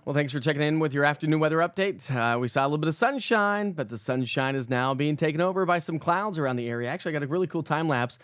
Well, thanks for checking in with your afternoon weather update. We saw a little bit of sunshine, but the sunshine is now being taken over by some clouds around the area. Actually, I got a really cool time lapse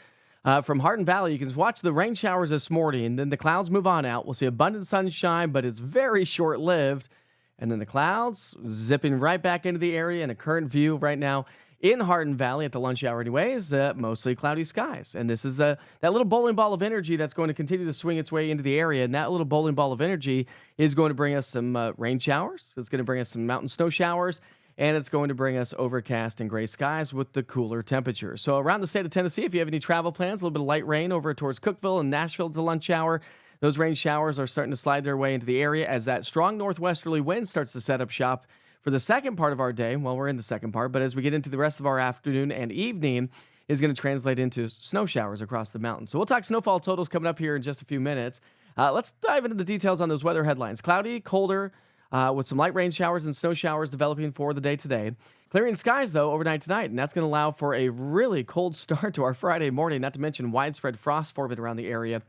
from Hardin Valley. You can watch the rain showers this morning, and then the clouds move on out. We'll see abundant sunshine, but it's very short lived. And then the clouds zipping right back into the area. And a current view right now in Hardin Valley at the lunch hour, anyways, mostly cloudy skies. And this is that little bowling ball of energy that's going to continue to swing its way into the area. And that little bowling ball of energy is going to bring us some rain showers. It's going to bring us some mountain snow showers. And it's going to bring us overcast and gray skies with the cooler temperatures. So around the state of Tennessee, if you have any travel plans, a little bit of light rain over towards Cookeville and Nashville at the lunch hour. Those rain showers are starting to slide their way into the area as that strong northwesterly wind starts to set up shop for the second part of our day. Well, we're in the second part, but as we get into the rest of our afternoon and evening, is going to translate into snow showers across the mountains. So we'll talk snowfall totals coming up here in just a few minutes. Let's dive into the details on those weather headlines. Cloudy, colder, with some light rain showers and snow showers developing for the day today. Clearing skies, though, overnight tonight, and that's going to allow for a really cold start to our Friday morning, not to mention widespread frost forming around the area.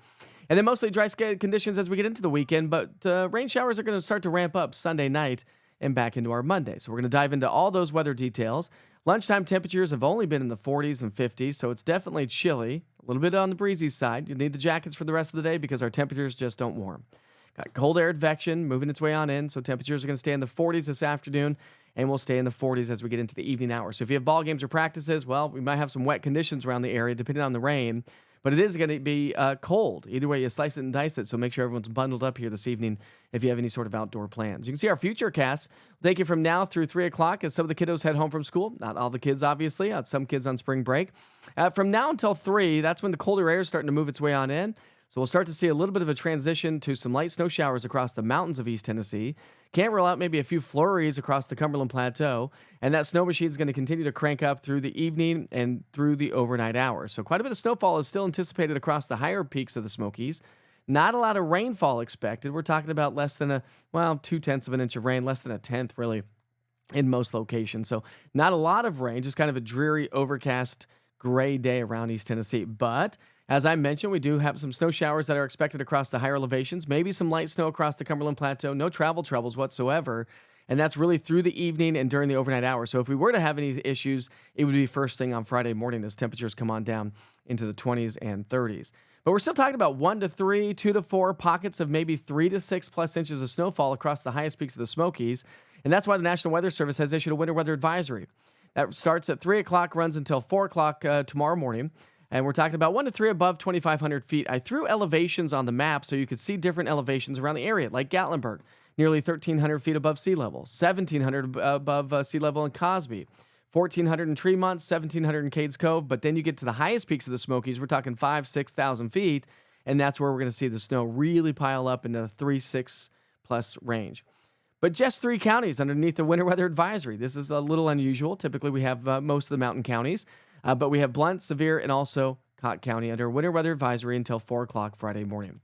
And then mostly dry conditions as we get into the weekend, but rain showers are going to start to ramp up Sunday night and back into our Monday. So we're going to dive into all those weather details. Lunchtime temperatures have only been in the 40s and 50s, so it's definitely chilly. A little bit on the breezy side. You need the jackets for the rest of the day because our temperatures just don't warm. Got cold air advection moving its way on in, so temperatures are going to stay in the 40s this afternoon, and we'll stay in the 40s as we get into the evening hours. So if you have ball games or practices, well, we might have some wet conditions around the area depending on the rain. But it is going to be cold. Either way, you slice it and dice it. So make sure everyone's bundled up here this evening if you have any sort of outdoor plans. You can see our future casts. We'll take you from now through 3 o'clock as some of the kiddos head home from school. Not all the kids, obviously. Some kids on spring break. From now until 3, that's when the colder air is starting to move its way on in. So we'll start to see a little bit of a transition to some light snow showers across the mountains of East Tennessee. Can't rule out maybe a few flurries across the Cumberland Plateau. And that snow machine is going to continue to crank up through the evening and through the overnight hours. So quite a bit of snowfall is still anticipated across the higher peaks of the Smokies. Not a lot of rainfall expected. We're talking about less than 0.2 of an inch of rain, less than a tenth really in most locations. So not a lot of rain, just kind of a dreary, overcast, gray day around East Tennessee. But as I mentioned, we do have some snow showers that are expected across the higher elevations, maybe some light snow across the Cumberland Plateau, no travel troubles whatsoever, and that's really through the evening and during the overnight hours. So if we were to have any issues, it would be first thing on Friday morning as temperatures come on down into the 20s and 30s. But we're still talking about 1 to 3, 2 to 4 pockets of maybe 3 to 6 plus inches of snowfall across the highest peaks of the Smokies, and that's why the National Weather Service has issued a winter weather advisory. That starts at 3 o'clock, runs until 4 o'clock tomorrow morning. And we're talking about 1 to 3 above 2,500 feet. I threw elevations on the map so you could see different elevations around the area, like Gatlinburg, nearly 1,300 feet above sea level, 1,700 above sea level in Cosby, 1,400 in Tremont, 1,700 in Cades Cove. But then you get to the highest peaks of the Smokies, we're talking 5,000, 6,000 feet, and that's where we're going to see the snow really pile up into the 3, 6 plus range. But just 3 counties underneath the winter weather advisory. This is a little unusual. Typically, we have most of the mountain counties. But we have Blount, Sevier, and also Cott County under winter weather advisory until 4 o'clock Friday morning.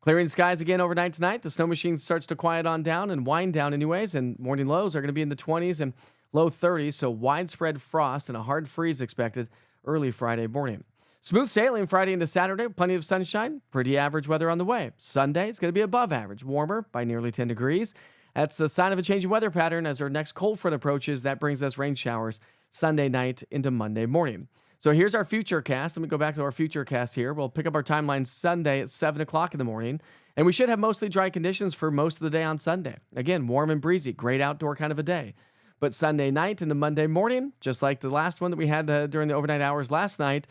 Clearing skies again overnight tonight. The snow machine starts to quiet on down and wind down anyways, and morning lows are going to be in the 20s and low 30s, so widespread frost and a hard freeze expected early Friday morning. Smooth sailing Friday into Saturday, plenty of sunshine, pretty average weather on the way. Sunday, it's going to be above average, warmer by nearly 10 degrees. That's a sign of a changing weather pattern as our next cold front approaches. That brings us rain showers Sunday night into Monday morning. So here's our future cast. Let me go back to our future cast here. We'll pick up our timeline Sunday at 7 o'clock in the morning, and we should have mostly dry conditions for most of the day on Sunday. Again, warm and breezy, great outdoor kind of a day. But Sunday night into Monday morning, just like the last one that we had during the overnight hours last night,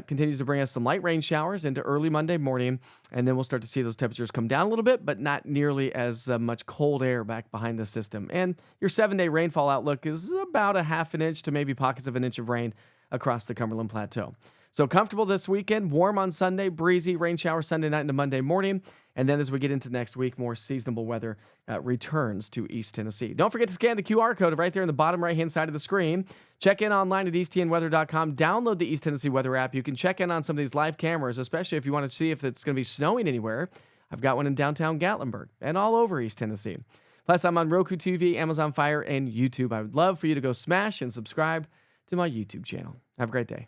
continues to bring us some light rain showers into early Monday morning, and then we'll start to see those temperatures come down a little bit, but not nearly as much cold air back behind the system. And your 7-day rainfall outlook is about a half an inch to maybe pockets of an inch of rain across the Cumberland Plateau. So comfortable this weekend, warm on Sunday, breezy, rain shower Sunday night into Monday morning. And then as we get into next week, more seasonable weather returns to East Tennessee. Don't forget to scan the QR code right there in the bottom right-hand side of the screen. Check in online at easttnweather.com. Download the East Tennessee Weather app. You can check in on some of these live cameras, especially if you want to see if it's going to be snowing anywhere. I've got one in downtown Gatlinburg and all over East Tennessee. Plus, I'm on Roku TV, Amazon Fire, and YouTube. I would love for you to go smash and subscribe to my YouTube channel. Have a great day.